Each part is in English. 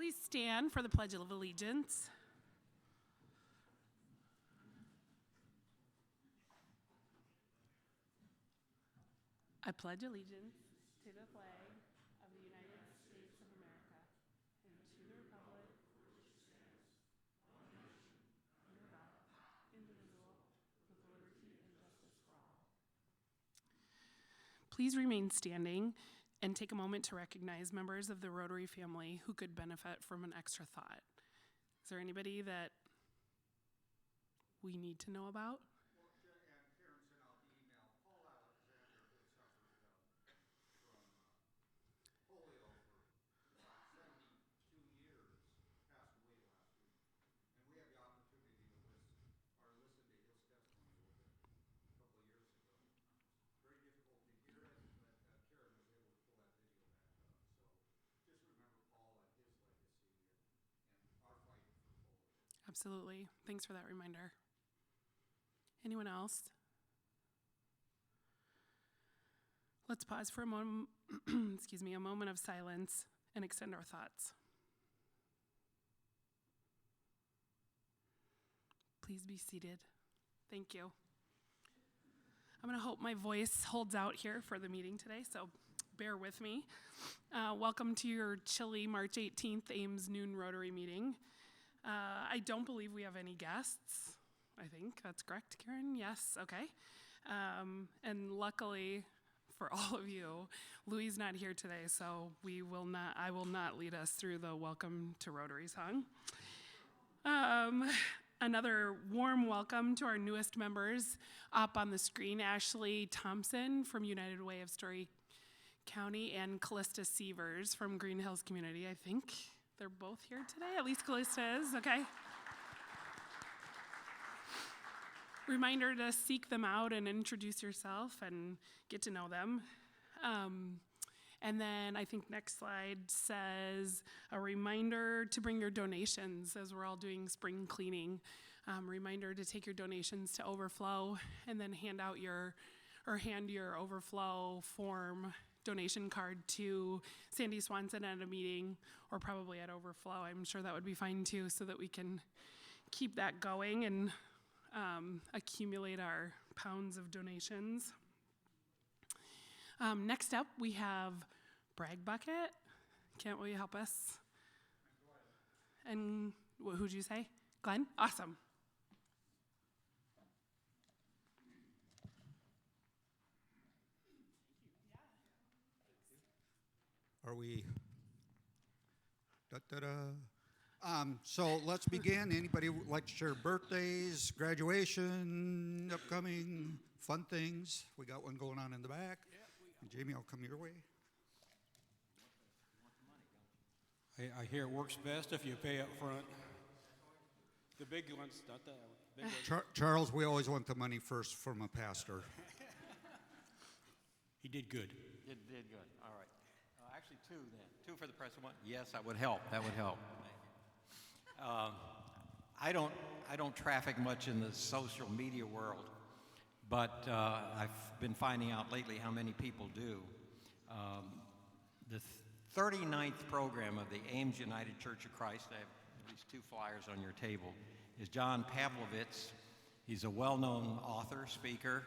Please stand for the Pledge of Allegiance. I pledge allegiance to the flag of the United States of America and to the republic which stands one nation under God, indivisible, with liberty and justice for all. Please remain standing and take a moment to recognize members of the Rotary family who could benefit from an extra thought. Is there anybody that we need to know about? Absolutely. Thanks for that reminder. Anyone else? Let's pause for a moment, a moment of silence and extend our thoughts. Please be seated. Thank you. I'm going to hope my voice holds out here for the meeting today, so bear with me. Welcome to your chilly March 18th Ames noon Rotary meeting. I don't believe we have any guests. I think that's correct, Karen? Yes, okay. And luckily for all of you, Louis is not here today, so I will not lead us through the Welcome to Rotary song. Another warm welcome to our newest members up on the screen, Ashley Thompson from United Way of Story County and Callista Sievers from Green Hills Community. I think they're both here today, at least Callista is, okay? Reminder to seek them out and introduce yourself and get to know them. And then I think next slide says a reminder to bring your donations as we're all doing spring cleaning. Reminder to take your donations to Overflow and then hand your Overflow form donation card to Sandy Swanson at a meeting or probably at Overflow. I'm sure that would be fine too, so that we can keep that going and accumulate our pounds of donations. Next up, we have Bragg Bucket. Kent, will you help us? And who'd you say? Glenn? Awesome. Are we? So let's begin. Anybody would like to share birthdays, graduation, upcoming fun things? We got one going on in the back. And Jamie, I'll come your way. I hear it works best if you pay up front. The big ones, not the big ones. Charles, we always want the money first from a pastor. He did good. Did good. All right. Actually, two then. Two for the president. One. Yes, that would help. That would help. I don't traffic much in the social media world, but I've been finding out lately how many people do. The 39th program of the Ames United Church of Christ, I have at least two flyers on your table, is John Pavlovitz. He's a well-known author, speaker.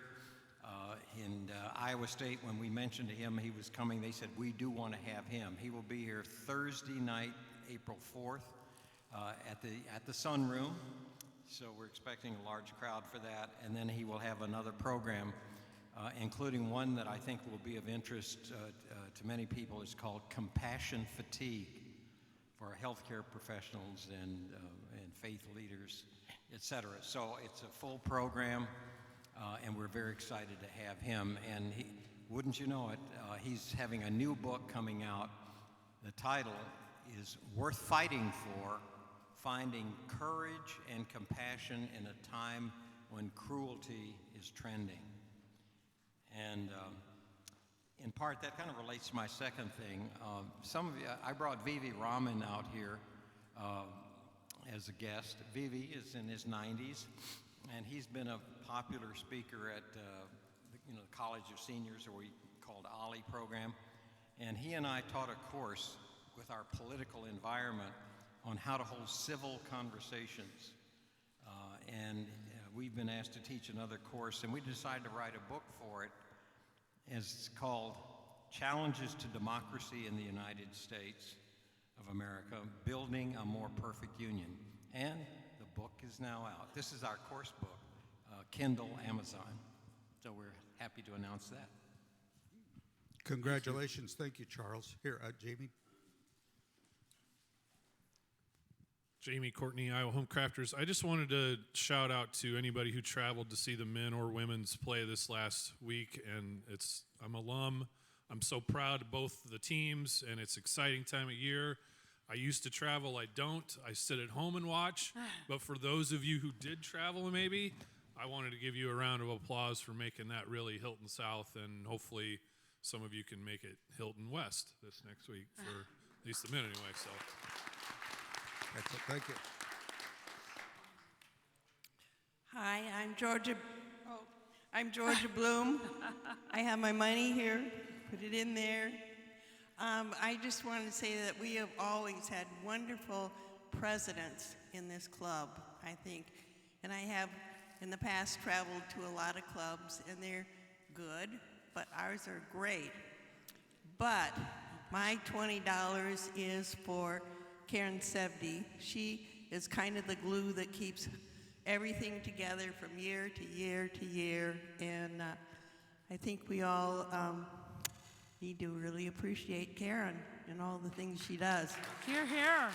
In Iowa State, when we mentioned to him he was coming, they said, we do want to have him. He will be here Thursday night, April 4th, at the Sunroom. So we're expecting a large crowd for that. And then he will have another program, including one that I think will be of interest to many people. It's called Compassion Fatigue for healthcare professionals and faith leaders, etc. So it's a full program. And we're very excited to have him. And wouldn't you know it, he's having a new book coming out. The title is Worth Fighting For, Finding Courage and Compassion in a Time When Cruelty is Trending. And in part, that kind of relates to my second thing. Some of you, I brought Vivi Raman out here as a guest. Vivi is in his 90s. And he's been a popular speaker at the College of Seniors, or we called OLLI program. And he and I taught a course with our political environment on how to hold civil conversations. We've been asked to teach another course, and we decided to write a book for it. It's called Challenges to Democracy in the United States of America, Building a More Perfect Union. And the book is now out. This is our course book, Kindle, Amazon. So we're happy to announce that. Congratulations. Thank you, Charles. Here, Jamie. Jamie Courtney, Iowa Homecrafters. I just wanted to shout out to anybody who traveled to see the men or women's play this last week, and I'm alum. I'm so proud of both the teams, and it's exciting time of year. I used to travel, I don't. I sit at home and watch, but for those of you who did travel maybe, I wanted to give you a round of applause for making that really Hilton South, and hopefully some of you can make it Hilton West this next week, for at least the men anyway, so. Excellent. Thank you. Hi, I'm Georgia Bloom. I have my money here, put it in there. I just wanted to say that we have always had wonderful presidents in this club, I think. And I have, in the past, traveled to a lot of clubs, and they're good, but ours are great. But my $20 is for Karen Sevdy. She is kind of the glue that keeps everything together from year to year to year, and I think we all need to really appreciate Karen and all the things she does. Hear, hear.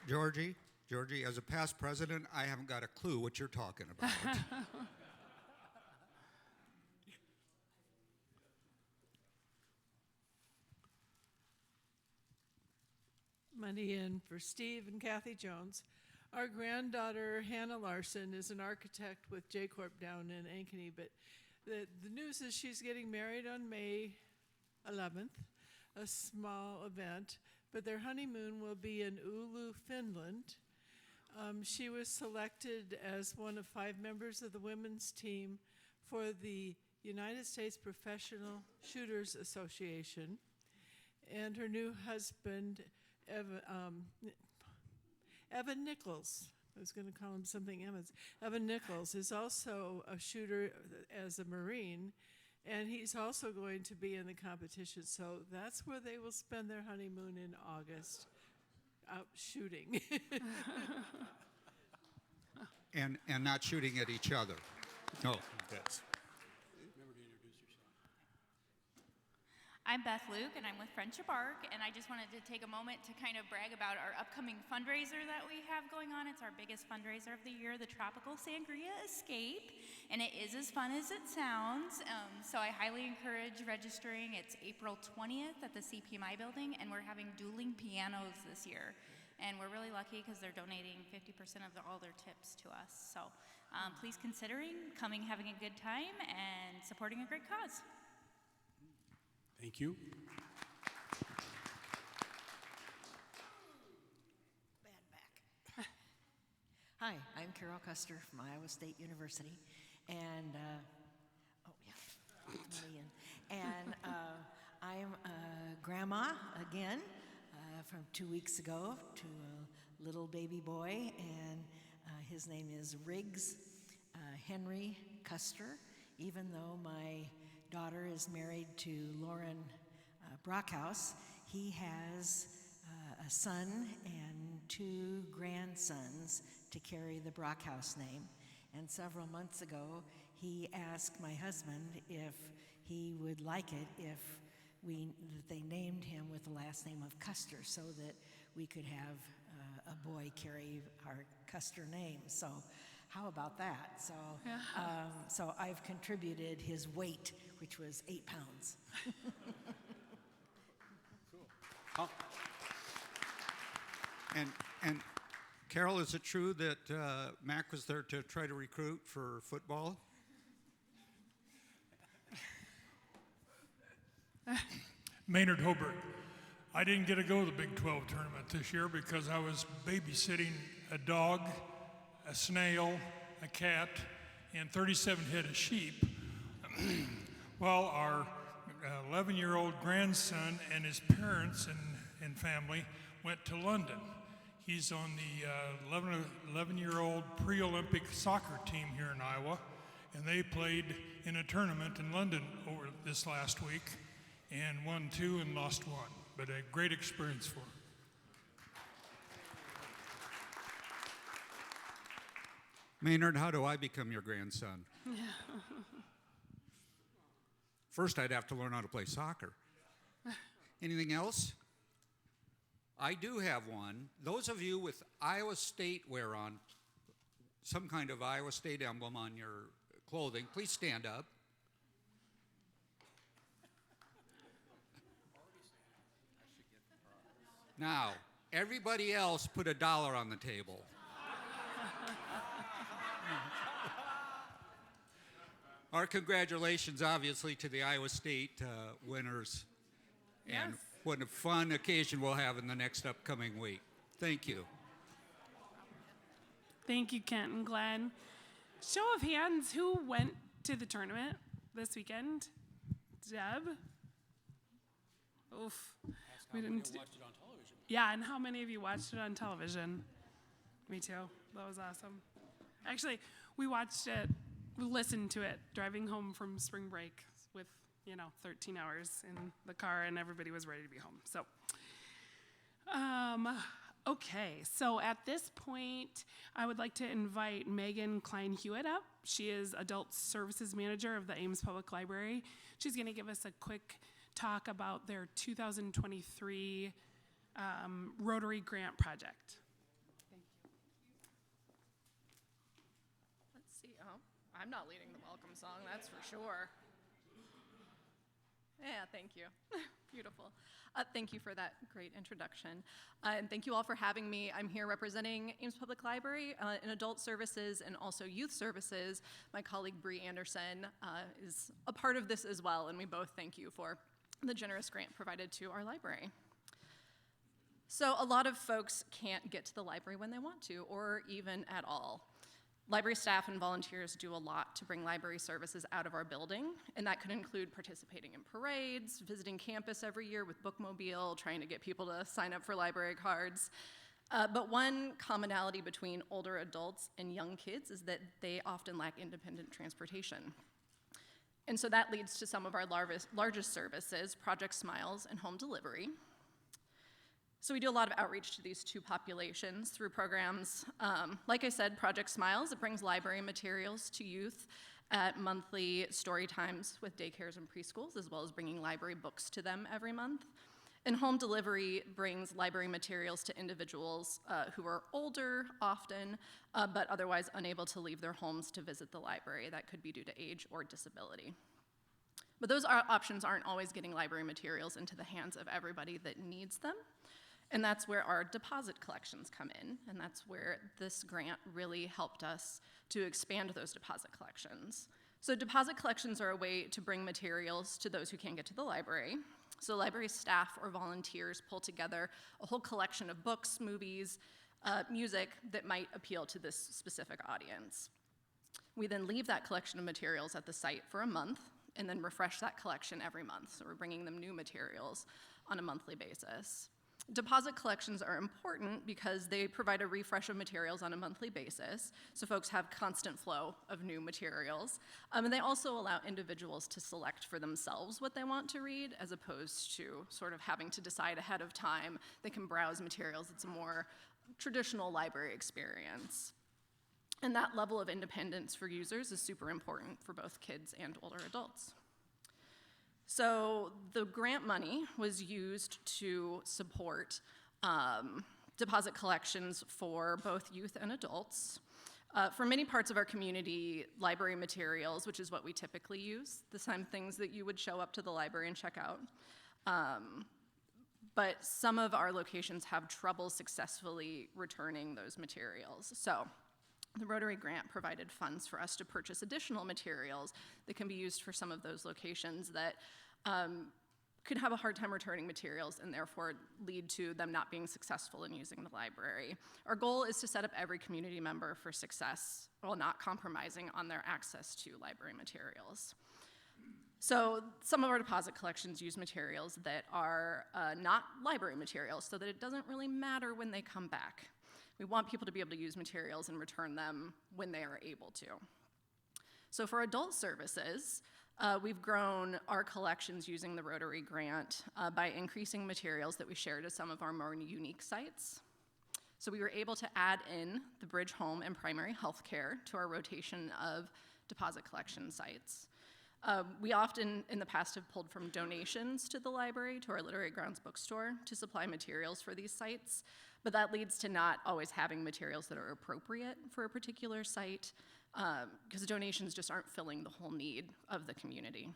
Georgie, as a past president, I haven't got a clue what you're talking about. Money in for Steve and Kathy Jones. Our granddaughter, Hannah Larson, is an architect with J Corp down in Ankeny, but the news is she's getting married on May 11th, a small event, but their honeymoon will be in Oulu, Finland. She was selected as one of 5 members of the women's team for the United States Professional Shooters Association, and her new husband, Evan Nichols, I was going to call him something Evans. Evan Nichols is also a shooter as a Marine, and he's also going to be in the competition. So that's where they will spend their honeymoon in August, out shooting. and not shooting at each other. No, that's. I'm Beth Luke, and I'm with Friendship Arc, and I just wanted to take a moment to kind of brag about our upcoming fundraiser that we have going on. It's our biggest fundraiser of the year, the Tropical Sangria Escape, and it is as fun as it sounds, so I highly encourage registering. It's April 20th at the CPMI building, and we're having dueling pianos this year, and we're really lucky because they're donating 50% of all their tips to us, so please considering coming, having a good time, and supporting a great cause. Thank you. Bad back. Hi, I'm Carol Custer from Iowa State University, and I'm a grandma again from 2 weeks ago to a little baby boy, and his name is Riggs Henry Custer, even though my daughter is married to Lauren Brockhouse. He has a son and 2 grandsons to carry the Brockhouse name. And several months ago, he asked my husband if he would like it if they named him with the last name of Custer, so that we could have a boy carry our Custer name. So how about that? So, so I've contributed his weight, which was 8 pounds. Cool. And Carol, is it true that Mac was there to try to recruit for football? Maynard Hobart. I didn't get to go to the Big 12 tournament this year because I was babysitting a dog, a snail, a cat, and 37 head of sheep. Well, our 11-year-old grandson and his parents and family went to London. He's on the 11-year-old pre-Olympic soccer team here in Iowa, and they played in a tournament in London over this last week and won 2 and lost 1, but a great experience for him. Maynard, how do I become your grandson? First, I'd have to learn how to play soccer. Anything else? I do have one. Those of you with Iowa State wear on, some kind of Iowa State emblem on your clothing, please stand up. Now, everybody else put $1 on the table. Our congratulations, obviously, to the Iowa State winners. And Yes. what a fun occasion we'll have in the next upcoming week. Thank you. Thank you, Kent and Glenn. Show of hands, who went to the tournament this weekend? Deb? Oof. We didn't. Watched it on television. Yeah, and how many of you watched it on television? Me too. That was awesome. Actually, we watched it, we listened to it driving home from spring break with, 13 hours in the car, and everybody was ready to be home. So, okay. So at this point, I would like to invite Megan Klein-Hewitt up. She is Adult Services Manager of the Ames Public Library. She's going to give us a quick talk about their 2023 Rotary Grant Project. Let's see. Oh, I'm not leading the welcome song, that's for sure. Yeah, thank you. Beautiful. Thank you for that great introduction. And thank you all for having me. I'm here representing Ames Public Library in Adult Services and also Youth Services. My colleague Bree Anderson is a part of this as well, and we both thank you for the generous grant provided to our library. So a lot of folks can't get to the library when they want to, or even at all. Library staff and volunteers do a lot to bring library services out of our building, and that could include participating in parades, visiting campus every year with Bookmobile, trying to get people to sign up for library cards. But one commonality between older adults and young kids is that they often lack independent transportation. And so that leads to some of our largest services, Project Smiles and home delivery. So we do a lot of outreach to these two populations through programs. Like I said, Project Smiles, it brings library materials to youth at monthly story times with daycares and preschools, as well as bringing library books to them every month. And home delivery brings library materials to individuals who are older often, but otherwise unable to leave their homes to visit the library. That could be due to age or disability. But those options aren't always getting library materials into the hands of everybody that needs them. And that's where our deposit collections come in, and that's where this grant really helped us to expand those deposit collections. So deposit collections are a way to bring materials to those who can't get to the library. So library staff or volunteers pull together a whole collection of books, movies, music that might appeal to this specific audience. We then leave that collection of materials at the site for a month and then refresh that collection every month. So we're bringing them new materials on a monthly basis. Deposit collections are important because they provide a refresh of materials on a monthly basis, so folks have constant flow of new materials. And they also allow individuals to select for themselves what they want to read, as opposed to sort of having to decide ahead of time. They can browse materials. It's a more traditional library experience. And that level of independence for users is super important for both kids and older adults. So the grant money was used to support deposit collections for both youth and adults. For many parts of our community, library materials, which is what we typically use, the same things that you would show up to the library and check out. But some of our locations have trouble successfully returning those materials. So the Rotary grant provided funds for us to purchase additional materials that can be used for some of those locations that could have a hard time returning materials and therefore lead to them not being successful in using the library. Our goal is to set up every community member for success while not compromising on their access to library materials. So some of our deposit collections use materials that are not library materials, so that it doesn't really matter when they come back. We want people to be able to use materials and return them when they are able to. So for adult services, we've grown our collections using the Rotary grant by increasing materials that we share to some of our more unique sites. So we were able to add in the Bridge Home and primary health care to our rotation of deposit collection sites. We often, in the past, have pulled from donations to the library, to our Literary Grounds bookstore, to supply materials for these sites, but that leads to not always having materials that are appropriate for a particular site, because donations just aren't filling the whole need of the community.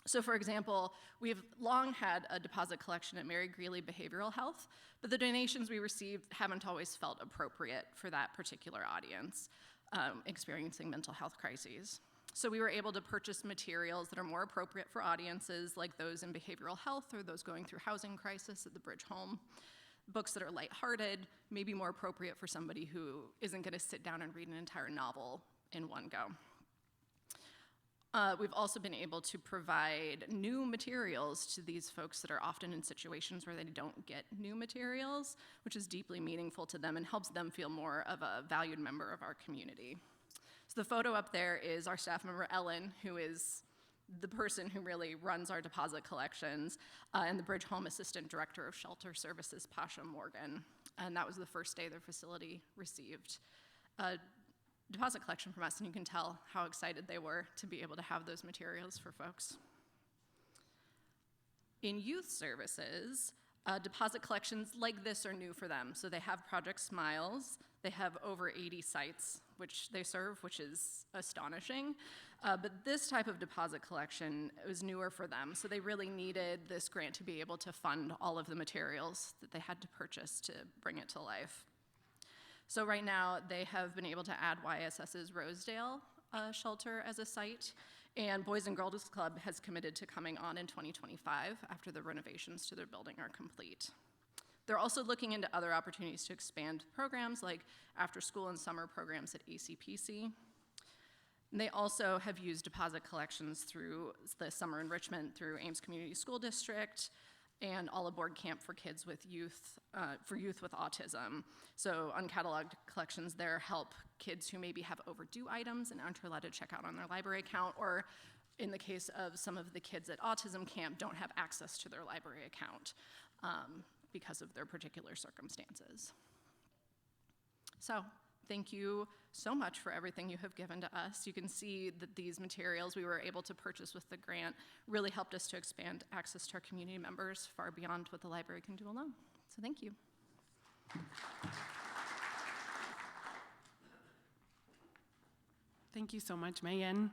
So for example, we've long had a deposit collection at Mary Greeley Behavioral Health, but the donations we received haven't always felt appropriate for that particular audience experiencing mental health crises. So we were able to purchase materials that are more appropriate for audiences like those in behavioral health or those going through housing crisis at the Bridge Home. Books that are lighthearted, maybe more appropriate for somebody who isn't going to sit down and read an entire novel in one go. We've also been able to provide new materials to these folks that are often in situations where they don't get new materials, which is deeply meaningful to them and helps them feel more of a valued member of our community. So the photo up there is our staff member Ellen, who is the person who really runs our deposit collections, and the Bridge Home Assistant Director of Shelter Services, Pasha Morgan. And that was the first day their facility received a deposit collection from us, and you can tell how excited they were to be able to have those materials for folks. In youth services, deposit collections like this are new for them. So they have Project Smiles. They have over 80 sites which they serve, which is astonishing. But this type of deposit collection was newer for them. So they really needed this grant to be able to fund all of the materials that they had to purchase to bring it to life. So right now, they have been able to add YSS's Rosedale shelter as a site, and Boys and Girls Club has committed to coming on in 2025 after the renovations to their building are complete. They're also looking into other opportunities to expand programs like after-school and summer programs at ACPC. And they also have used deposit collections through the summer enrichment through Ames Community School District, and all aboard camp for kids with youth with autism. So uncatalogued collections there help kids who maybe have overdue items and aren't allowed to check out on their library account, or in the case of some of the kids at autism camp, don't have access to their library account because of their particular circumstances. So thank you so much for everything you have given to us. You can see that these materials we were able to purchase with the grant really helped us to expand access to our community members far beyond what the library can do alone. So thank you. Thank you so much, Megan.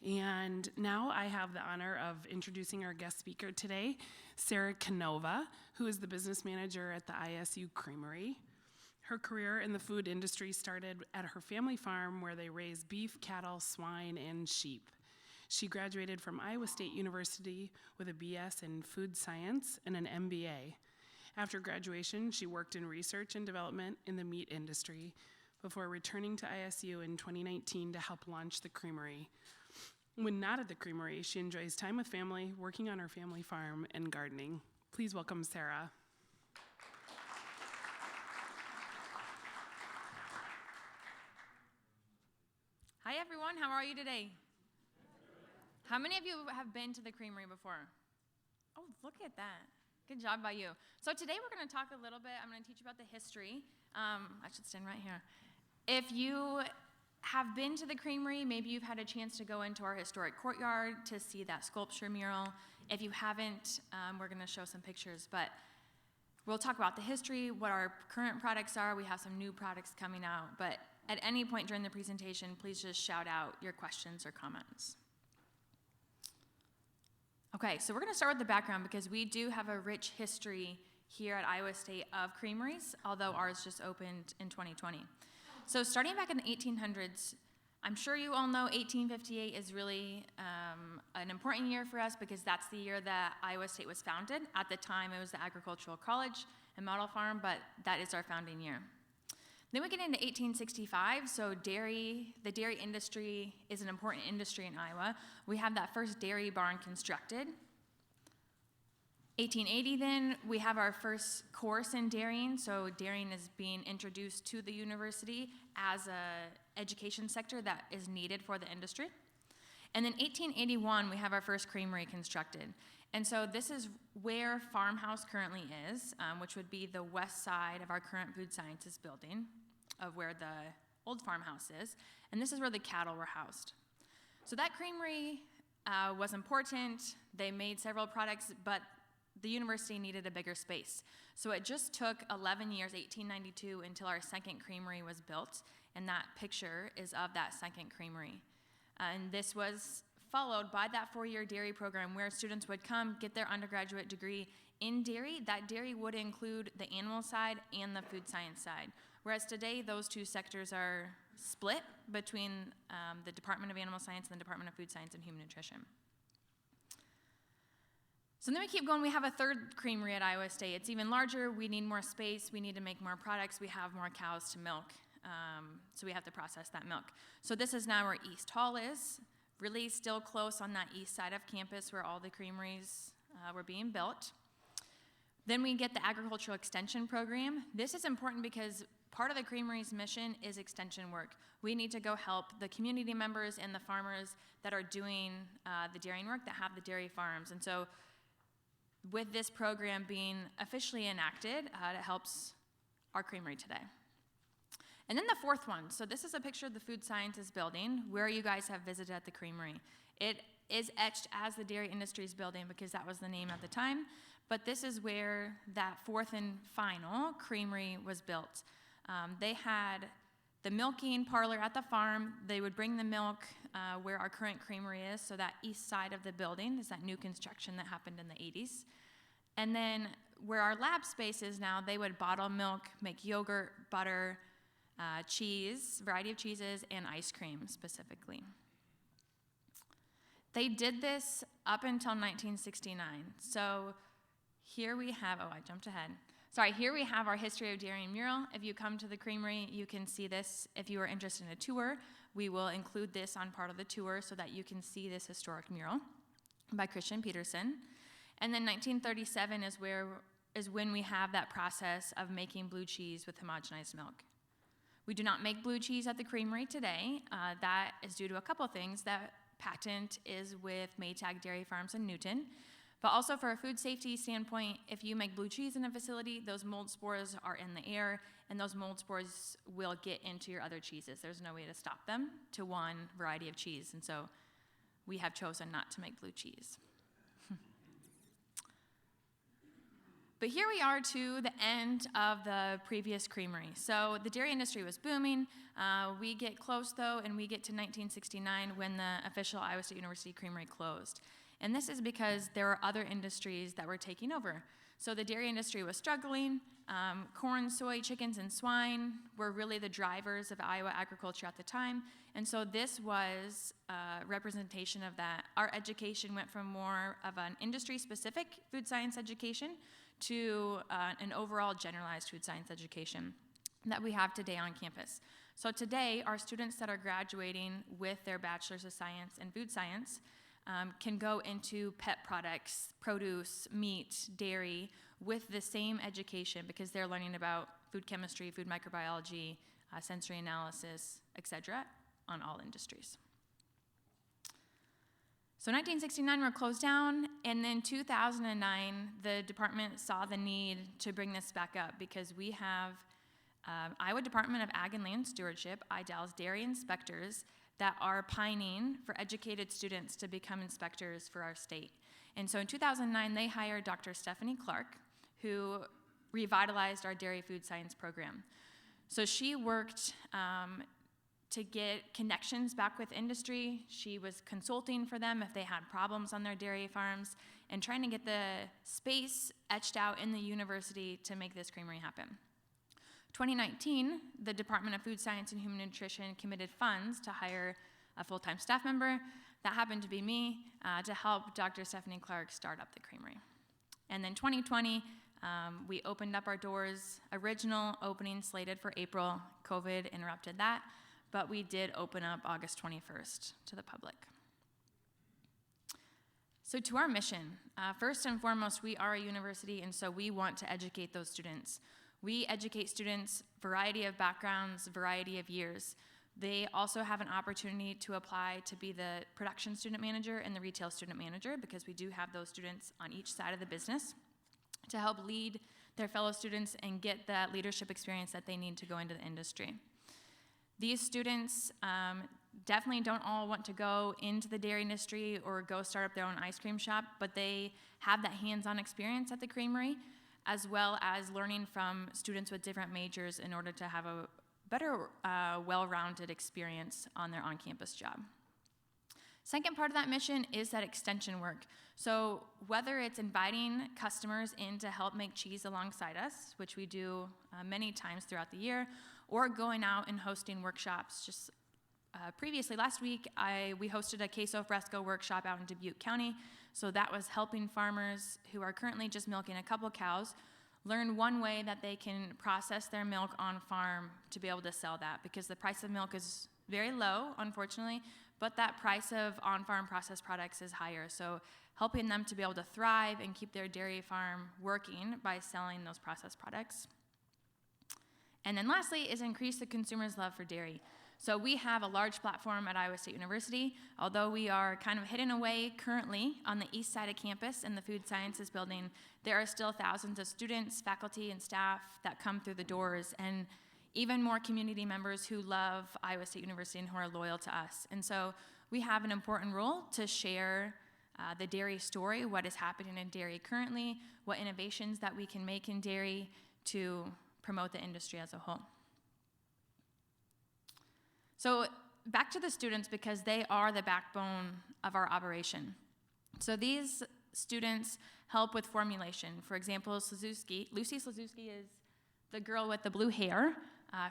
And now I have the honor of introducing our guest speaker today, Sarah Canova, who is the business manager at the ISU Creamery. Her career in the food industry started at her family farm where they raise beef, cattle, swine, and sheep. She graduated from Iowa State University with a BS in food science and an MBA. After graduation, she worked in research and development in the meat industry before returning to ISU in 2019 to help launch the Creamery. When not at the Creamery, she enjoys time with family, working on her family farm, and gardening. Please welcome Sarah. Hi everyone, how are you today? How many of you have been to the Creamery before? Oh, look at that. Good job by you. So today we're going to talk a little bit, I'm going to teach you about the history. I should stand right here. If you have been to the Creamery, maybe you've had a chance to go into our historic courtyard to see that sculpture mural. If you haven't, we're going to show some pictures, but we'll talk about the history, what our current products are. We have some new products coming out, but at any point during the presentation, please just shout out your questions or comments. Okay, so we're going to start with the background because we do have a rich history here at Iowa State of creameries, although ours just opened in 2020. So starting back in the 1800s, I'm sure you all know 1858 is really an important year for us because that's the year that Iowa State was founded. At the time, it was the Agricultural College and Model Farm, but that is our founding year. Then we get into 1865, so the dairy industry is an important industry in Iowa. We have that first dairy barn constructed. 1880 then, we have our first course in dairying, so dairying is being introduced to the university as a education sector that is needed for the industry. And then 1881, we have our first creamery constructed. And so this is where Farmhouse currently is, which would be the west side of our current food sciences building, of where the old farmhouse is. And this is where the cattle were housed. So that creamery was important. They made several products, but the university needed a bigger space. So it just took 11 years, 1892, until our second creamery was built. And that picture is of that second creamery. And this was followed by that 4-year dairy program where students would come get their undergraduate degree in dairy. That dairy would include the animal side and the food science side. Whereas today, those two sectors are split between the Department of Animal Science and the Department of Food Science and Human Nutrition. So then we keep going. We have a third creamery at Iowa State. It's even larger. We need more space. We need to make more products. We have more cows to milk. So we have to process that milk. So this is now where East Hall is, really still close on that east side of campus where all the creameries were being built. Then we get the agricultural extension program. This is important because part of the creamery's mission is extension work. We need to go help the community members and the farmers that are doing the dairying work, that have the dairy farms. And so with this program being officially enacted, it helps our creamery today. And then the fourth one, so this is a picture of the food sciences building where you guys have visited at the creamery. It is etched as the dairy industries building because that was the name at the time, but this is where that fourth and final creamery was built. They had the milking parlor at the farm. They would bring the milk where our current creamery is, so that east side of the building is that new construction that happened in the 80s. And then where our lab space is now, they would bottle milk, make yogurt, butter, cheese, variety of cheeses, and ice cream specifically. They did this up until 1969. So here we have, oh, I jumped ahead. Sorry, here we have our History of Dairying mural. If you come to the creamery, you can see this. If you are interested in a tour, we will include this on part of the tour so that you can see this historic mural by Christian Peterson. And then 1937 is when we have that process of making blue cheese with homogenized milk. We do not make blue cheese at the creamery today. That is due to a couple things. That patent is with Maytag Dairy Farms in Newton. But also for a food safety standpoint, if you make blue cheese in a facility, those mold spores are in the air, and those mold spores will get into your other cheeses. There's no way to stop them to one variety of cheese, and so we have chosen not to make blue cheese. But here we are to the end of the previous creamery. So the dairy industry was booming. We get close, though, and we get to 1969 when the official Iowa State University Creamery closed. And this is because there were other industries that were taking over. So the dairy industry was struggling. Corn, soy, chickens, and swine were really the drivers of Iowa agriculture at the time. And so this was a representation of that. Our education went from more of an industry-specific food science education to an overall generalized food science education that we have today on campus. So today, our students that are graduating with their Bachelor's of Science in Food Science can go into pet products, produce, meat, dairy, with the same education because they're learning about food chemistry, food microbiology, sensory analysis, etc., on all industries. So 1969, we're closed down, and then 2009, the department saw the need to bring this back up because we have Iowa Department of Ag and Land Stewardship, IDAL's dairy inspectors that are pining for educated students to become inspectors for our state. And so in 2009, they hired Dr. Stephanie Clark, who revitalized our dairy food science program. So she worked to get connections back with industry. She was consulting for them if they had problems on their dairy farms and trying to get the space etched out in the university to make this creamery happen. 2019, the Department of Food Science and Human Nutrition committed funds to hire a full-time staff member. That happened to be me, to help Dr. Stephanie Clark start up the creamery. And then 2020, We opened up our doors, original opening slated for April. COVID interrupted that, but we did open up August 21st to the public. So to our mission, first and foremost, we are a university, and so we want to educate those students. We educate students, variety of backgrounds, variety of years. They also have an opportunity to apply to be the production student manager and the retail student manager, because we do have those students on each side of the business to help lead their fellow students and get that leadership experience that they need to go into the industry. These students definitely don't all want to go into the dairy industry or go start up their own ice cream shop, but they have that hands-on experience at the Creamery, as well as learning from students with different majors in order to have a better, well-rounded experience on their on-campus job. Second part of that mission is that extension work. So whether it's inviting customers in to help make cheese alongside us, which we do many times throughout the year, or going out and hosting workshops. Just previously, last week, we hosted a queso fresco workshop out in Dubuque County. So that was helping farmers who are currently just milking a couple cows learn one way that they can process their milk on farm to be able to sell that, because the price of milk is very low, unfortunately, but that price of on-farm processed products is higher. So helping them to be able to thrive and keep their dairy farm working by selling those processed products. And then lastly is increase the consumer's love for dairy. So we have a large platform at Iowa State University. Although we are kind of hidden away currently on the east side of campus in the Food Sciences building, there are still thousands of students, faculty, and staff that come through the doors, and even more community members who love Iowa State University and who are loyal to us. And so we have an important role to share the dairy story, what is happening in dairy currently, what innovations that we can make in dairy to promote the industry as a whole. So back to the students, because they are the backbone of our operation. So these students help with formulation. For example, Lucy Slazewski is the girl with the blue hair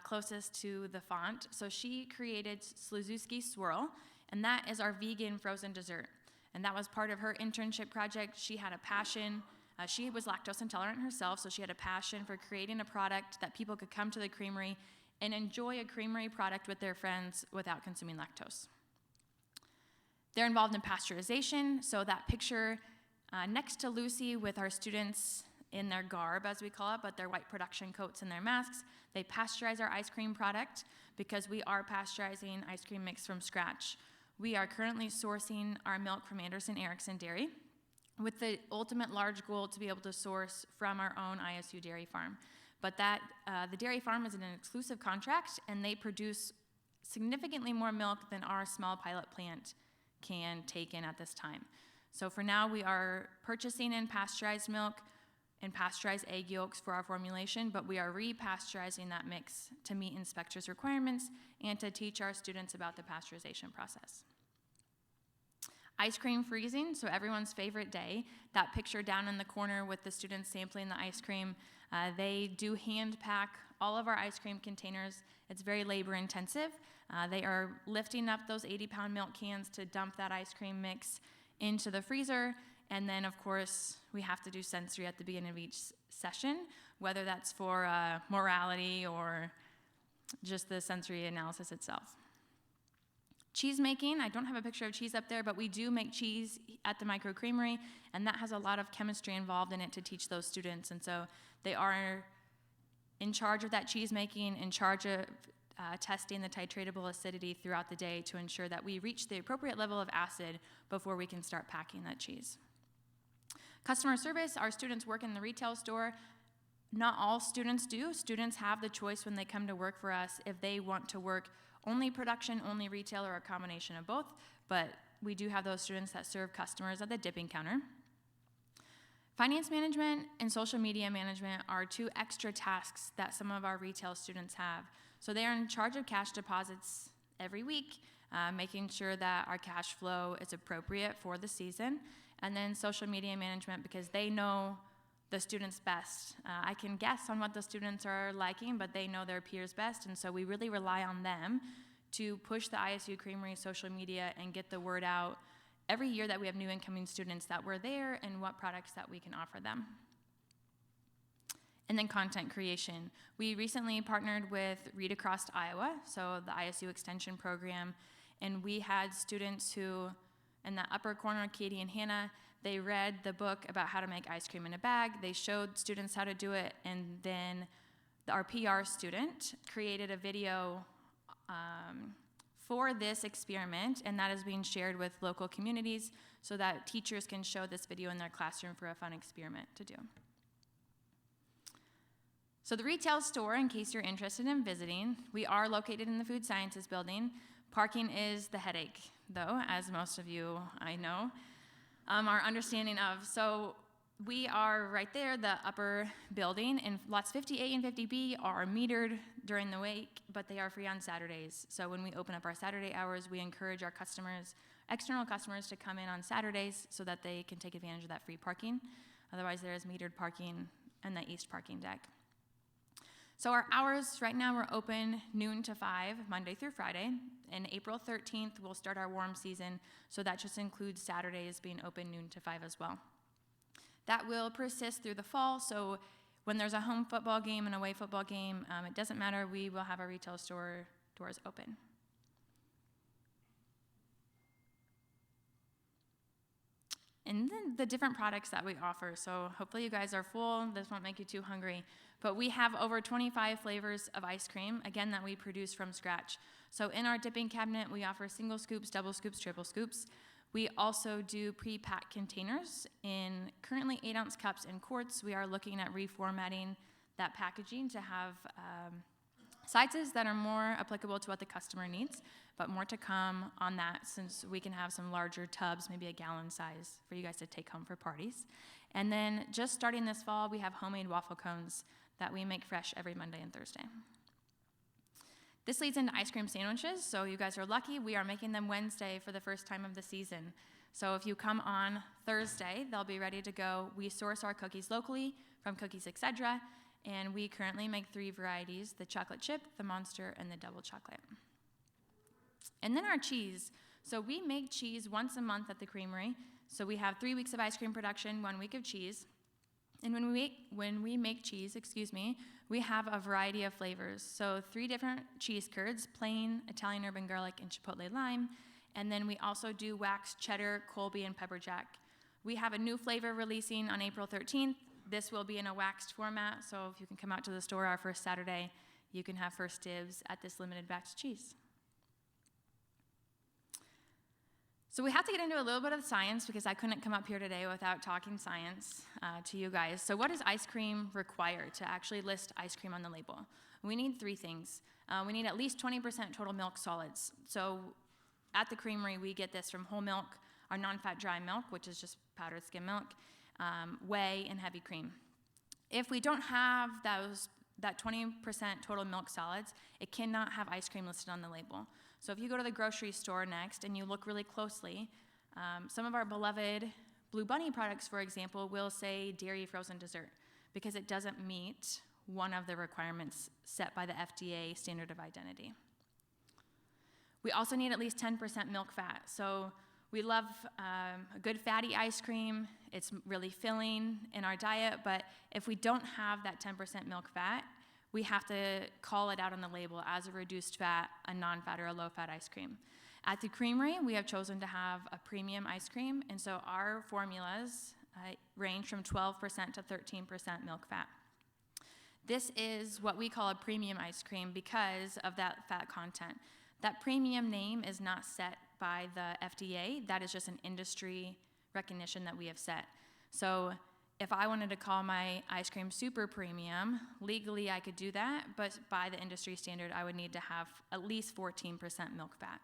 closest to the font. So she created Slazewski Swirl, and that is our vegan frozen dessert. And that was part of her internship project. She had a passion. She was lactose intolerant herself, so she had a passion for creating a product that people could come to the Creamery and enjoy a Creamery product with their friends without consuming lactose. They're involved in pasteurization, so that picture next to Lucy with our students in their garb, as we call it, but their white production coats and their masks, they pasteurize our ice cream product because we are pasteurizing ice cream mix from scratch. We are currently sourcing our milk from Anderson Erickson Dairy with the ultimate large goal to be able to source from our own ISU dairy farm. But that the dairy farm is in an exclusive contract, and they produce significantly more milk than our small pilot plant can take in at this time. So for now, we are purchasing in pasteurized milk and pasteurized egg yolks for our formulation, but we are repasteurizing that mix to meet inspectors' requirements and to teach our students about the pasteurization process. Ice cream freezing, so everyone's favorite day. That picture down in the corner with the students sampling the ice cream. They do hand pack all of our ice cream containers. It's very labor intensive. They are lifting up those 80-pound milk cans to dump that ice cream mix into the freezer. And then, of course, we have to do sensory at the beginning of each session, whether that's for morality or just the sensory analysis itself. Cheese making, I don't have a picture of cheese up there, but we do make cheese at the Micro Creamery, and that has a lot of chemistry involved in it to teach those students. And so they are in charge of that cheese making, in charge of testing the titratable acidity throughout the day to ensure that we reach the appropriate level of acid before we can start packing that cheese. Customer service, our students work in the retail store. Not all students do. Students have the choice when they come to work for us if they want to work only production, only retail, or a combination of both, but we do have those students that serve customers at the dipping counter. Finance management and social media management are two extra tasks that some of our retail students have. So they are in charge of cash deposits every week, making sure that our cash flow is appropriate for the season, and then social media management because they know the students best. I can guess on what the students are liking, but they know their peers best, and so we really rely on them to push the ISU Creamery social media and get the word out every year that we have new incoming students that we're there and what products that we can offer them. And then content creation. We recently partnered with Read Across Iowa, so the ISU extension program, and we had students who, in that upper corner, Katie and Hannah, they read the book about how to make ice cream in a bag. They showed students how to do it, and then our PR student created a video for this experiment, and that is being shared with local communities so that teachers can show this video in their classroom for a fun experiment to do. So the retail store, in case you're interested in visiting, we are located in the Food Sciences building. Parking is the headache, though, as most of you, I know, are understanding of. So we are right there, the upper building, and lots 50A and 50B are metered during the week, but they are free on Saturdays. So when we open up our Saturday hours, we encourage our customers, external customers, to come in on Saturdays so that they can take advantage of that free parking. Otherwise, there is metered parking in the east parking deck. So our hours, right now we're open noon to 5, Monday through Friday. And April 13th, we'll start our warm season, so that just includes Saturdays being open noon to 5 as well. That will persist through the fall, so when there's a home football game and away football game, it doesn't matter, we will have our retail store doors open. And then the different products that we offer. So hopefully you guys are full. This won't make you too hungry. But we have over 25 flavors of ice cream, again, that we produce from scratch. So in our dipping cabinet, we offer single scoops, double scoops, triple scoops. We also do pre-packed containers in currently 8-ounce cups and quarts. We are looking at reformatting that packaging to have sizes that are more applicable to what the customer needs, but more to come on that, since we can have some larger tubs, maybe a gallon size, for you guys to take home for parties. And then just starting this fall, we have homemade waffle cones that we make fresh every Monday and Thursday. This leads into ice cream sandwiches, so you guys are lucky. We are making them Wednesday for the first time of the season. So if you come on Thursday, they'll be ready to go. We source our cookies locally from Cookies Etc., and we currently make 3 varieties: the chocolate chip, the monster, and the double chocolate. And then our cheese. So we make cheese once a month at the Creamery. So we have 3 weeks of ice cream production, 1 week of cheese. And when we make cheese, we have a variety of flavors. So 3 different cheese curds: plain, Italian urban garlic, and chipotle lime. And then we also do waxed cheddar, Colby, and pepper jack. We have a new flavor releasing on April 13th. This will be in a waxed format, so if you can come out to the store our first Saturday, you can have first dibs at this limited waxed cheese. So we have to get into a little bit of science, because I couldn't come up here today without talking science to you guys. So what does ice cream require to actually list ice cream on the label? We need 3 things. We need at least 20% total milk solids. So at the Creamery, we get this from whole milk, our non-fat dry milk, which is just powdered skim milk, whey, and heavy cream. If we don't have that 20% total milk solids, it cannot have ice cream listed on the label. So if you go to the grocery store next and you look really closely, some of our beloved Blue Bunny products, for example, will say dairy frozen dessert, because it doesn't meet one of the requirements set by the FDA standard of identity. We also need at least 10% milk fat. So we love a good fatty ice cream. It's really filling in our diet, but if we don't have that 10% milk fat, we have to call it out on the label as a reduced fat, a non-fat, or a low-fat ice cream. At the Creamery, we have chosen to have a premium ice cream, and so our formulas range from 12% to 13% milk fat. This is what we call a premium ice cream because of that fat content. That premium name is not set by the FDA. That is just an industry recognition that we have set. So if I wanted to call my ice cream super premium, legally I could do that, but by the industry standard, I would need to have at least 14% milk fat.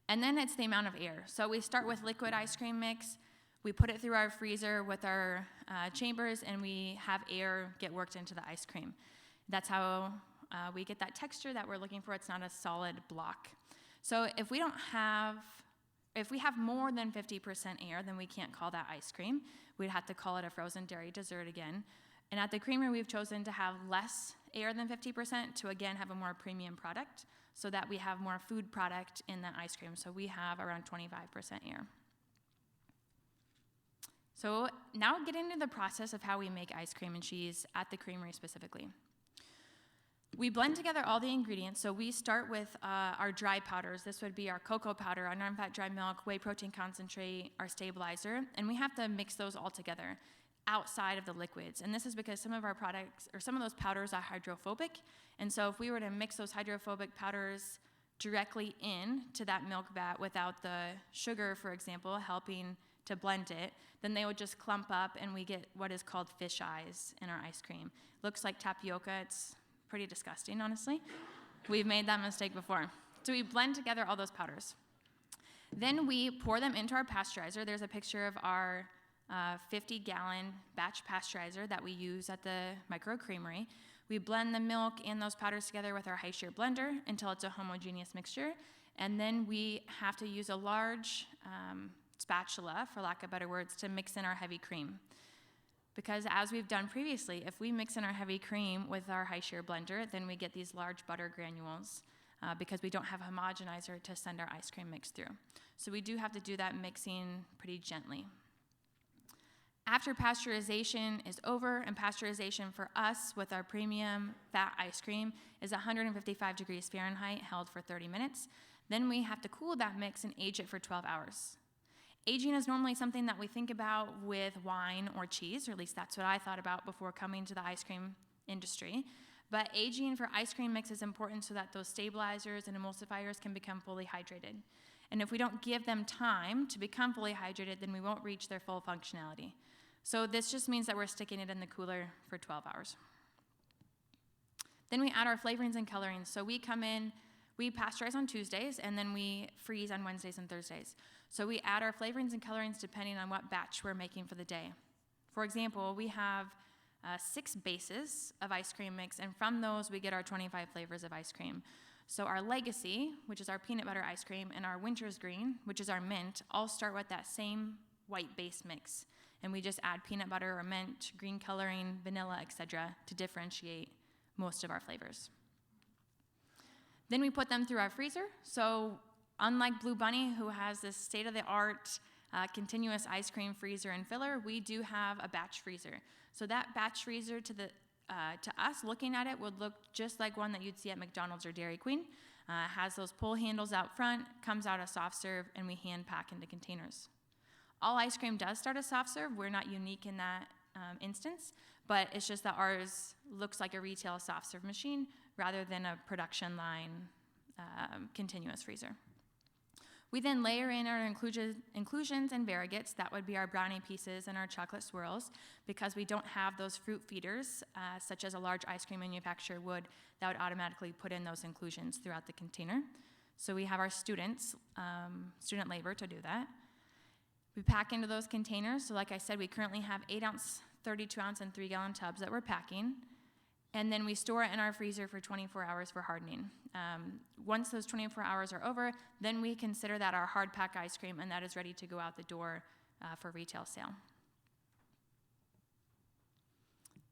And then it's the amount of air. So we start with liquid ice cream mix. We put it through our freezer with our chambers, and we have air get worked into the ice cream. That's how we get that texture that we're looking for. It's not a solid block. So if we have more than 50% air, then we can't call that ice cream. We'd have to call it a frozen dairy dessert again. And at the Creamery, we've chosen to have less air than 50% to, again, have a more premium product so that we have more food product in that ice cream. So we have around 25% air. So now getting into the process of how we make ice cream and cheese at the Creamery specifically. We blend together all the ingredients. So we start with our dry powders. This would be our cocoa powder, our non-fat dry milk, whey protein concentrate, our stabilizer, and we have to mix those all together outside of the liquids. And this is because some of our products, or some of those powders are hydrophobic, and so if we were to mix those hydrophobic powders directly in to that milk vat without the sugar, for example, helping to blend it, then they would just clump up and we get what is called fish eyes in our ice cream. Looks like tapioca. It's pretty disgusting, honestly. We've made that mistake before. So we blend together all those powders. Then we pour them into our pasteurizer. There's a picture of our 50-gallon batch pasteurizer that we use at the Micro Creamery. We blend the milk and those powders together with our high shear blender until it's a homogeneous mixture. And then we have to use a large spatula, for lack of better words, to mix in our heavy cream. Because as we've done previously, if we mix in our heavy cream with our high shear blender, then we get these large butter granules because we don't have a homogenizer to send our ice cream mix through. So we do have to do that mixing pretty gently. After pasteurization is over, and pasteurization for us with our premium fat ice cream is 155 degrees Fahrenheit, held for 30 minutes, then we have to cool that mix and age it for 12 hours. Aging is normally something that we think about with wine or cheese, or at least that's what I thought about before coming to the ice cream industry. But aging for ice cream mix is important so that those stabilizers and emulsifiers can become fully hydrated. And if we don't give them time to become fully hydrated, then we won't reach their full functionality. So this just means that we're sticking it in the cooler for 12 hours. Then we add our flavorings and colorings. So we come in, we pasteurize on Tuesdays, and then we freeze on Wednesdays and Thursdays. So we add our flavorings and colorings depending on what batch we're making for the day. For example, we have 6 bases of ice cream mix, and from those we get our 25 flavors of ice cream. So our Legacy, which is our peanut butter ice cream, and our Winter's Green, which is our mint, all start with that same white base mix. And we just add peanut butter or mint, green coloring, vanilla, etc. to differentiate most of our flavors. Then we put them through our freezer. So unlike Blue Bunny, who has this state-of-the-art continuous ice cream freezer and filler, we do have a batch freezer. So that batch freezer to us, looking at it, would look just like one that you'd see at McDonald's or Dairy Queen. Has those pull handles out front, comes out a soft serve, and we hand pack into containers. All ice cream does start as soft serve. We're not unique in that instance, but it's just that ours looks like a retail soft serve machine rather than a production line continuous freezer. We then layer in our inclusions and variegates. That would be our brownie pieces and our chocolate swirls, because we don't have those fruit feeders, such as a large ice cream manufacturer would, that would automatically put in those inclusions throughout the container. So we have our student labor to do that. We pack into those containers. So like I said, we currently have 8-ounce, 32-ounce, and 3-gallon tubs that we're packing. And then we store it in our freezer for 24 hours for hardening. Once those 24 hours are over, then we consider that our hard pack ice cream, and that is ready to go out the door for retail sale.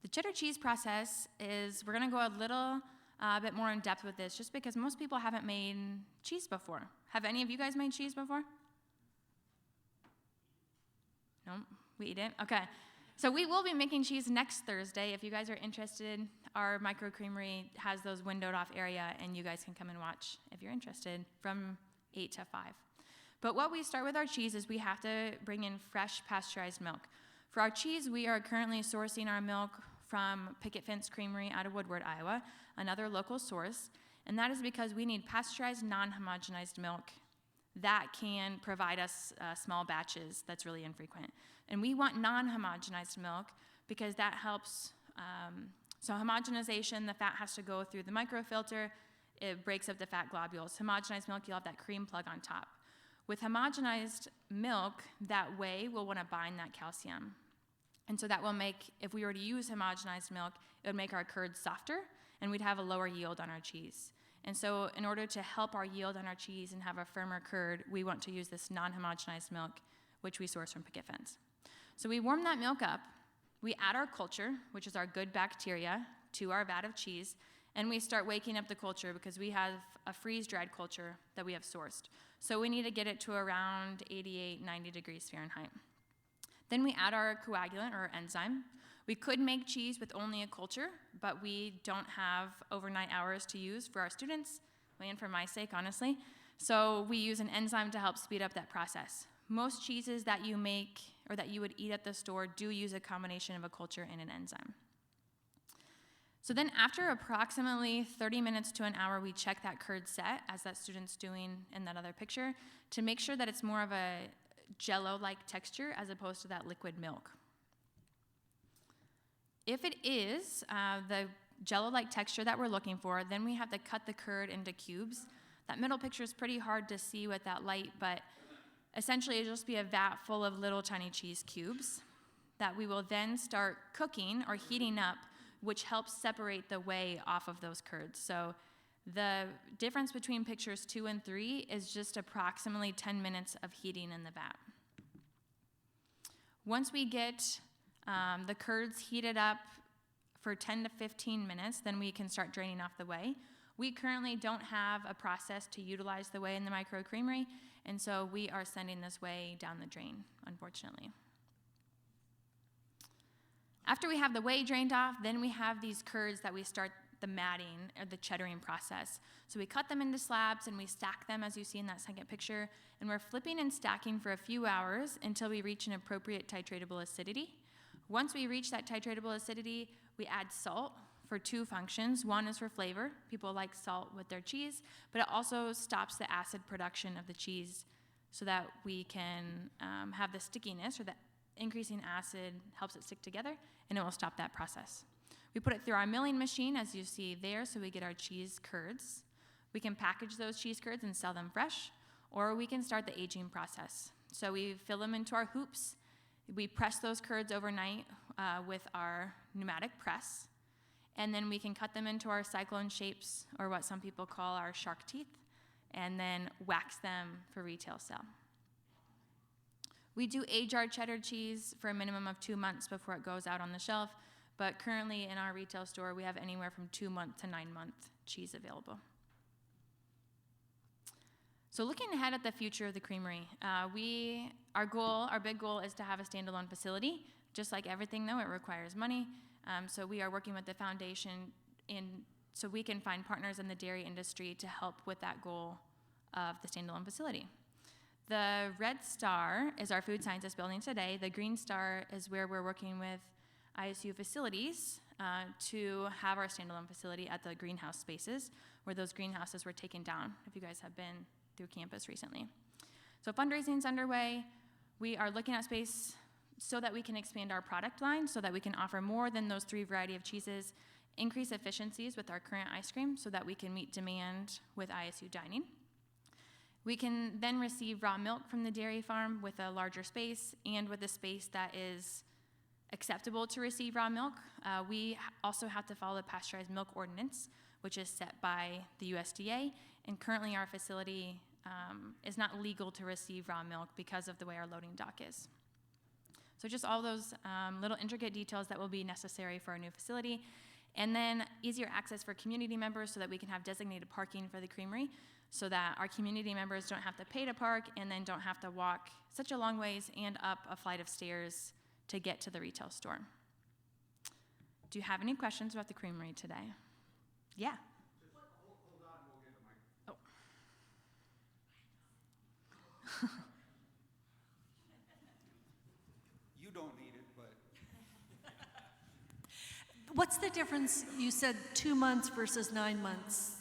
The cheddar cheese process is, we're gonna go a little bit more in depth with this, just because most people haven't made cheese before. Have any of you guys made cheese before? No, we eat it? Okay. So we will be making cheese next Thursday. If you guys are interested, our Micro Creamery has those windowed off area, and you guys can come and watch if you're interested from 8 to 5. But what we start with our cheese is we have to bring in fresh pasteurized milk. For our cheese, we are currently sourcing our milk from Picket Fence Creamery out of Woodward, Iowa, another local source, and that is because we need pasteurized, non-homogenized milk that can provide us small batches that's really infrequent. And we want non-homogenized milk because that helps. So homogenization, the fat has to go through the microfilter. It breaks up the fat globules. Homogenized milk, you'll have that cream plug on top. With homogenized milk, that whey will want to bind that calcium. And so that will make, if we were to use homogenized milk, it would make our curds softer, and we'd have a lower yield on our cheese. And so in order to help our yield on our cheese and have a firmer curd, we want to use this non-homogenized milk, which we source from Picket Fence. So we warm that milk up, we add our culture, which is our good bacteria, to our vat of cheese, and we start waking up the culture because we have a freeze-dried culture that we have sourced. So we need to get it to around 88, 90 degrees Fahrenheit. Then we add our coagulant or enzyme. We could make cheese with only a culture, but we don't have overnight hours to use for our students, and for my sake, honestly. So we use an enzyme to help speed up that process. Most cheeses that you make or that you would eat at the store do use a combination of a culture and an enzyme. So then after approximately 30 minutes to an hour, we check that curd set, as that student's doing in that other picture, to make sure that it's more of a jello-like texture as opposed to that liquid milk. If it is the jello-like texture that we're looking for, then we have to cut the curd into cubes. That middle picture is pretty hard to see with that light, but essentially it'll just be a vat full of little tiny cheese cubes that we will then start cooking or heating up, which helps separate the whey off of those curds. So the difference between pictures 2 and 3 is just approximately 10 minutes of heating in the vat. Once we get the curds heated up for 10 to 15 minutes, then we can start draining off the whey. We currently don't have a process to utilize the whey in the micro creamery, and so we are sending this whey down the drain, unfortunately. After we have the whey drained off, then we have these curds that we start the matting or the cheddaring process. So we cut them into slabs and we stack them, as you see in that second picture, and we're flipping and stacking for a few hours until we reach an appropriate titratable acidity. Once we reach that titratable acidity, we add salt for 2 functions. One is for flavor. People like salt with their cheese, but it also stops the acid production of the cheese so that we can have the stickiness, or the increasing acid helps it stick together, and it will stop that process. We put it through our milling machine, as you see there, so we get our cheese curds. We can package those cheese curds and sell them fresh, or we can start the aging process. So we fill them into our hoops. We press those curds overnight with our pneumatic press, and then we can cut them into our cyclone shapes, or what some people call our shark teeth, and then wax them for retail sale. We do age our cheddar cheese for a minimum of 2 months before it goes out on the shelf, but currently in our retail store, we have anywhere from 2-month to 9-month cheese available. So looking ahead at the future of the creamery, our big goal is to have a standalone facility. Just like everything, though, it requires money. So we are working with the foundation so we can find partners in the dairy industry to help with that goal of the standalone facility. The red star is our food sciences building today. The green star is where we're working with ISU facilities to have our standalone facility at the greenhouse spaces, where those greenhouses were taken down, if you guys have been through campus recently. So fundraising's underway. We are looking at space so that we can expand our product line, so that we can offer more than those 3 variety of cheeses, increase efficiencies with our current ice cream so that we can meet demand with ISU dining. We can then receive raw milk from the dairy farm with a larger space and with a space that is acceptable to receive raw milk. We also have to follow the pasteurized milk ordinance, which is set by the USDA, and currently our facility is not legal to receive raw milk because of the way our loading dock is. So just all those little intricate details that will be necessary for our new facility, and then easier access for community members so that we can have designated parking for the creamery, so that our community members don't have to pay to park and then don't have to walk such a long ways and up a flight of stairs to get to the retail store. Do you have any questions about the creamery today? Yeah. Hold on, we'll get the mic. Oh. You don't need it, but What's the difference? You said 2 months versus 9 months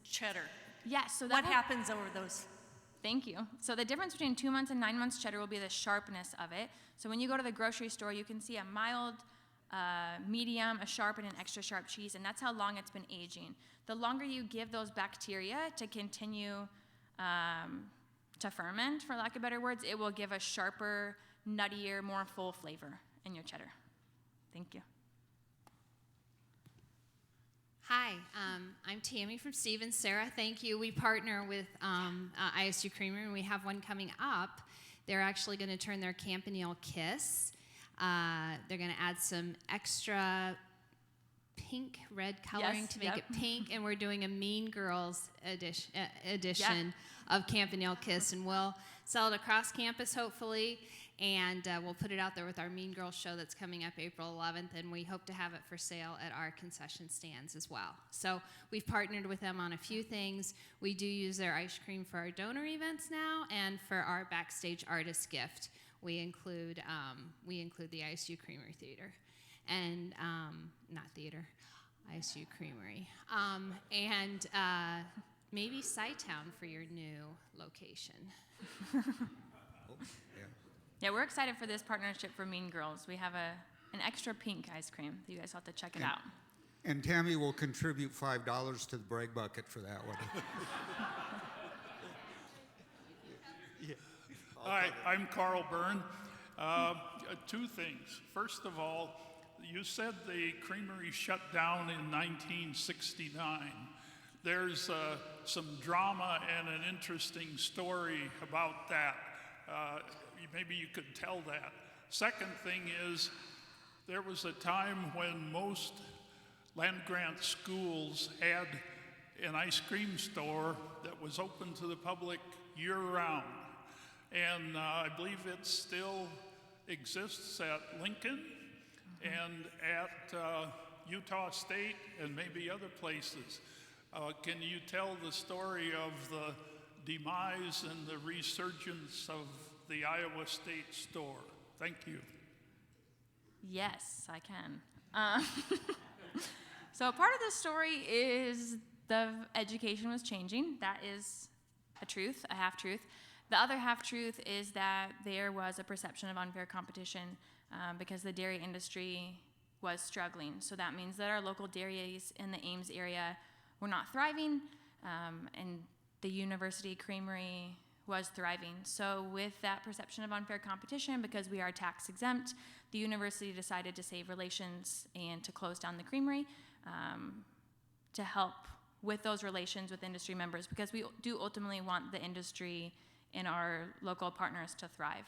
cheddar. Yes, so What happens over those? Thank you. So the difference between 2 months and 9 months cheddar will be the sharpness of it. So when you go to the grocery store, you can see a mild, medium, a sharp, and an extra sharp cheese, and that's how long it's been aging. The longer you give those bacteria to continue to ferment, for lack of better words, it will give a sharper, nuttier, more full flavor in your cheddar. Thank you. Hi, I'm Tammy from Stevens. Sarah, thank you. We partner with ISU Creamery, and we have one coming up. They're actually going to turn their Campanile Kiss. They're going to add some extra pink, red coloring to make it pink, and we're doing a Mean Girls edition of Campanile Kiss, and we'll sell it across campus, hopefully. And we'll put it out there with our Mean Girls show that's coming up April 11th, and we hope to have it for sale at our concession stands as well. So we've partnered with them on a few things. We do use their ice cream for our donor events now, and for our backstage artist gift, we include the ISU Creamery Theater, and not theater, ISU Creamery, and maybe Sci-Town for your new location. Yeah, we're excited for this partnership for Mean Girls. We have an extra pink ice cream. You guys have to check it out. And Tammy will contribute $5 to the brag bucket for that one. Hi, I'm Carl Byrne. Two things. First of all, you said the creamery shut down in 1969. There's some drama and an interesting story about that. Maybe you could tell that. Second thing is, there was a time when most land-grant schools had an ice cream store that was open to the public year-round. And I believe it still exists at Lincoln and at Utah State and maybe other places. Can you tell the story of the demise and the resurgence of the Iowa State store? Thank you. Yes, I can. So part of the story is the education was changing. That is a truth, a half-truth. The other half-truth is that there was a perception of unfair competition because the dairy industry was struggling. So that means that our local dairies in the Ames area were not thriving, and the University Creamery was thriving. So with that perception of unfair competition, because we are tax exempt, the university decided to save relations and to close down the creamery to help with those relations with industry members, because we do ultimately want the industry and our local partners to thrive.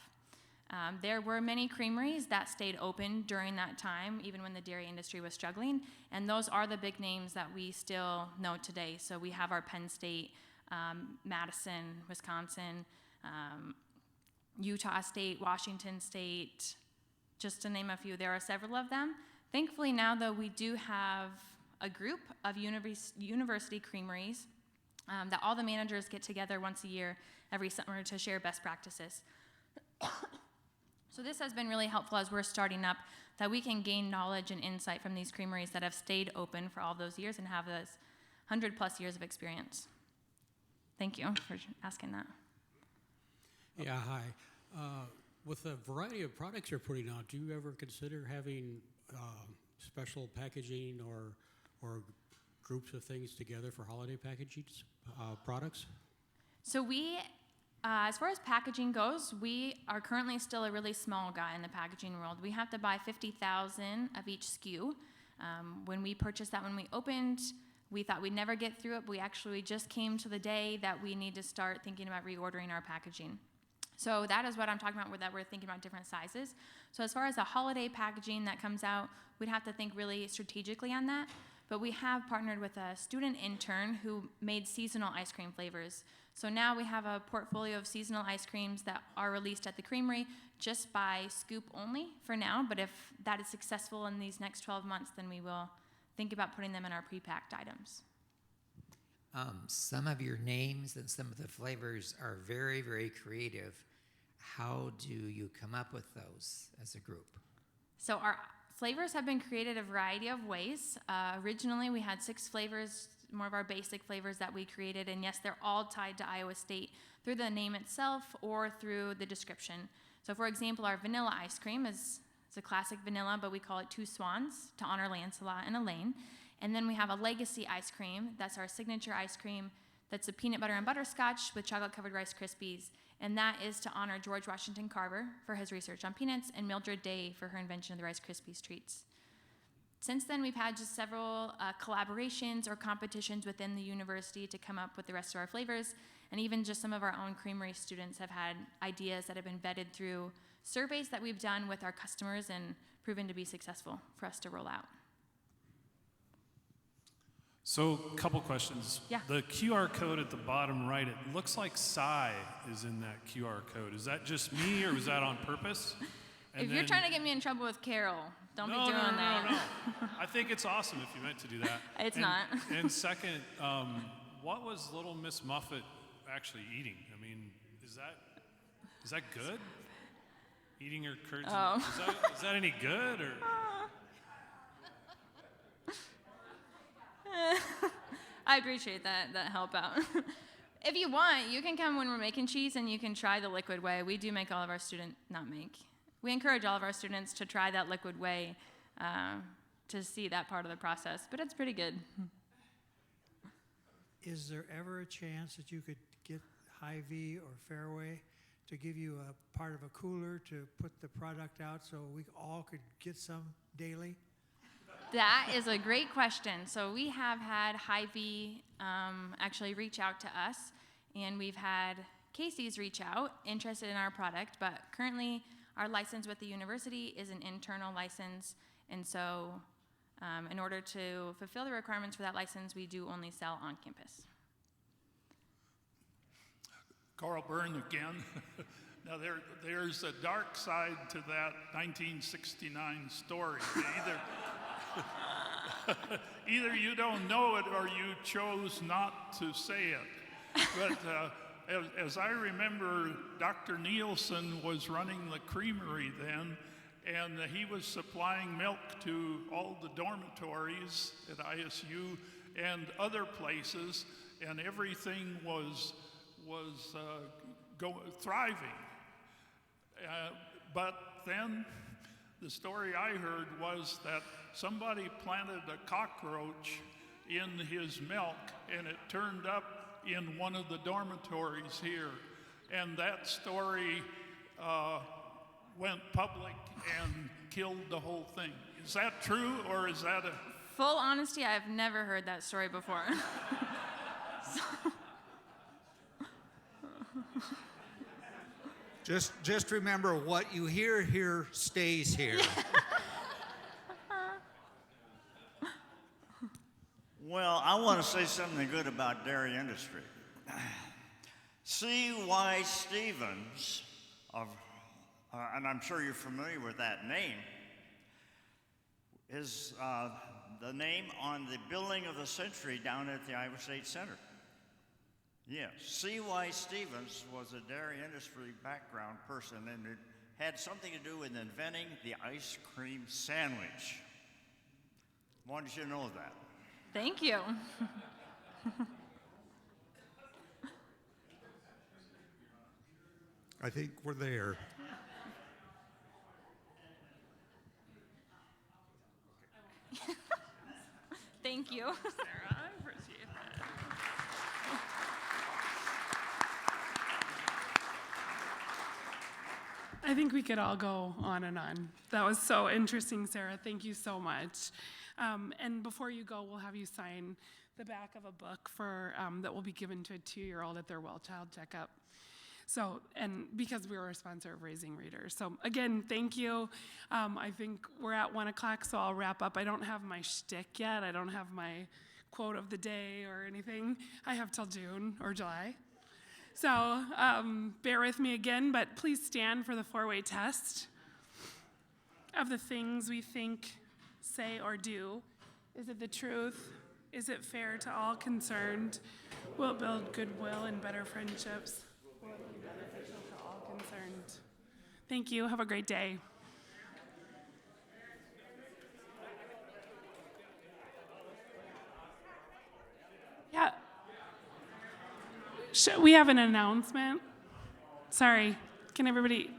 There were many creameries that stayed open during that time, even when the dairy industry was struggling, and those are the big names that we still know today. So we have our Penn State, Madison, Wisconsin, Utah State, Washington State, just to name a few. There are several of them. Thankfully now, though, we do have a group of university creameries that all the managers get together once a year, every summer, to share best practices. So this has been really helpful as we're starting up, that we can gain knowledge and insight from these creameries that have stayed open for all those years and have those 100+ years of experience. Thank you for asking that. Yeah, hi. With the variety of products you're putting out, do you ever consider having special packaging or groups of things together for holiday packaging products? So we, as far as packaging goes, we are currently still a really small guy in the packaging world. We have to buy 50,000 of each SKU. When we purchased that when we opened, we thought we'd never get through it, but we actually just came to the day that we need to start thinking about reordering our packaging. So that is what I'm talking about, that we're thinking about different sizes. So as far as the holiday packaging that comes out, we'd have to think really strategically on that. But we have partnered with a student intern who made seasonal ice cream flavors. So now we have a portfolio of seasonal ice creams that are released at the creamery just by scoop only for now. But if that is successful in these next 12 months, then we will think about putting them in our pre-packed items. Some of your names and some of the flavors are very, very creative. How do you come up with those as a group? So our flavors have been created a variety of ways. Originally, we had 6 flavors, more of our basic flavors that we created, and yes, they're all tied to Iowa State through the name itself or through the description. So for example, our vanilla ice cream is a classic vanilla, but we call it 2 swans to honor Lancelot and Elaine. And then we have a legacy ice cream. That's our signature ice cream. That's a peanut butter and butterscotch with chocolate-covered Rice Krispies. And that is to honor George Washington Carver for his research on peanuts and Mildred Day for her invention of the Rice Krispies treats. Since then, we've had just several collaborations or competitions within the university to come up with the rest of our flavors. And even just some of our own creamery students have had ideas that have been vetted through surveys that we've done with our customers and proven to be successful for us to roll out. So, couple questions. Yeah. The QR code at the bottom right, it looks like Psy is in that QR code. Is that just me, or was that on purpose? If you're trying to get me in trouble with Carol, don't be doing that. No. I think it's awesome if you meant to do that. It's not. And second, what was Little Miss Muffet actually eating? I mean, is that good? Eating her curds? Oh. Is that any good, or? I appreciate that help out. If you want, you can come when we're making cheese and you can try the liquid whey. We do make all of our we encourage all of our students to try that liquid whey to see that part of the process, but it's pretty good. Is there ever a chance that you could get Hy-Vee or Fairway to give you a part of a cooler to put the product out so we all could get some daily? That is a great question. So we have had Hy-Vee actually reach out to us, and we've had Casey's reach out, interested in our product, but currently our license with the university is an internal license, and so in order to fulfill the requirements for that license, we do only sell on campus. Carl Byrne again. Now there's a dark side to that 1969 story. Either you don't know it or you chose not to say it. But as I remember, Dr. Nielsen was running the Creamery then, and he was supplying milk to all the dormitories at ISU and other places, and everything was thriving. But then the story I heard was that somebody planted a cockroach in his milk, and it turned up in one of the dormitories here. And that story went public and killed the whole thing. Is that true, or is that a... Full honesty, I've never heard that story before. Just remember, what you hear here stays here. Well, I want to say something good about dairy industry. C.Y. Stevens, and I'm sure you're familiar with that name, is the name on the building of the century down at the Iowa State Center. Yes, C.Y. Stevens was a dairy industry background person, and it had something to do with inventing the ice cream sandwich. Wanted you to know that. Thank you. I think we're there. Thank you. Sarah, I appreciate that. I think we could all go on and on. That was so interesting, Sarah. Thank you so much. And before you go, we'll have you sign the back of a book for that will be given to a 2-year-old at their well child checkup. So, and because we were a sponsor of Raising Readers. So again, thank you. I think we're at 1 o'clock, so I'll wrap up. I don't have my shtick yet. I don't have my quote of the day or anything. I have till June or July. So bear with me again, but please stand for the 4-way test. Of the things we think, say, or do, is it the truth? Is it fair to all concerned? Will it build goodwill and better friendships? Will it be beneficial to all concerned? Thank you. Have a great day. Yeah. We have an announcement. Sorry. Can everybody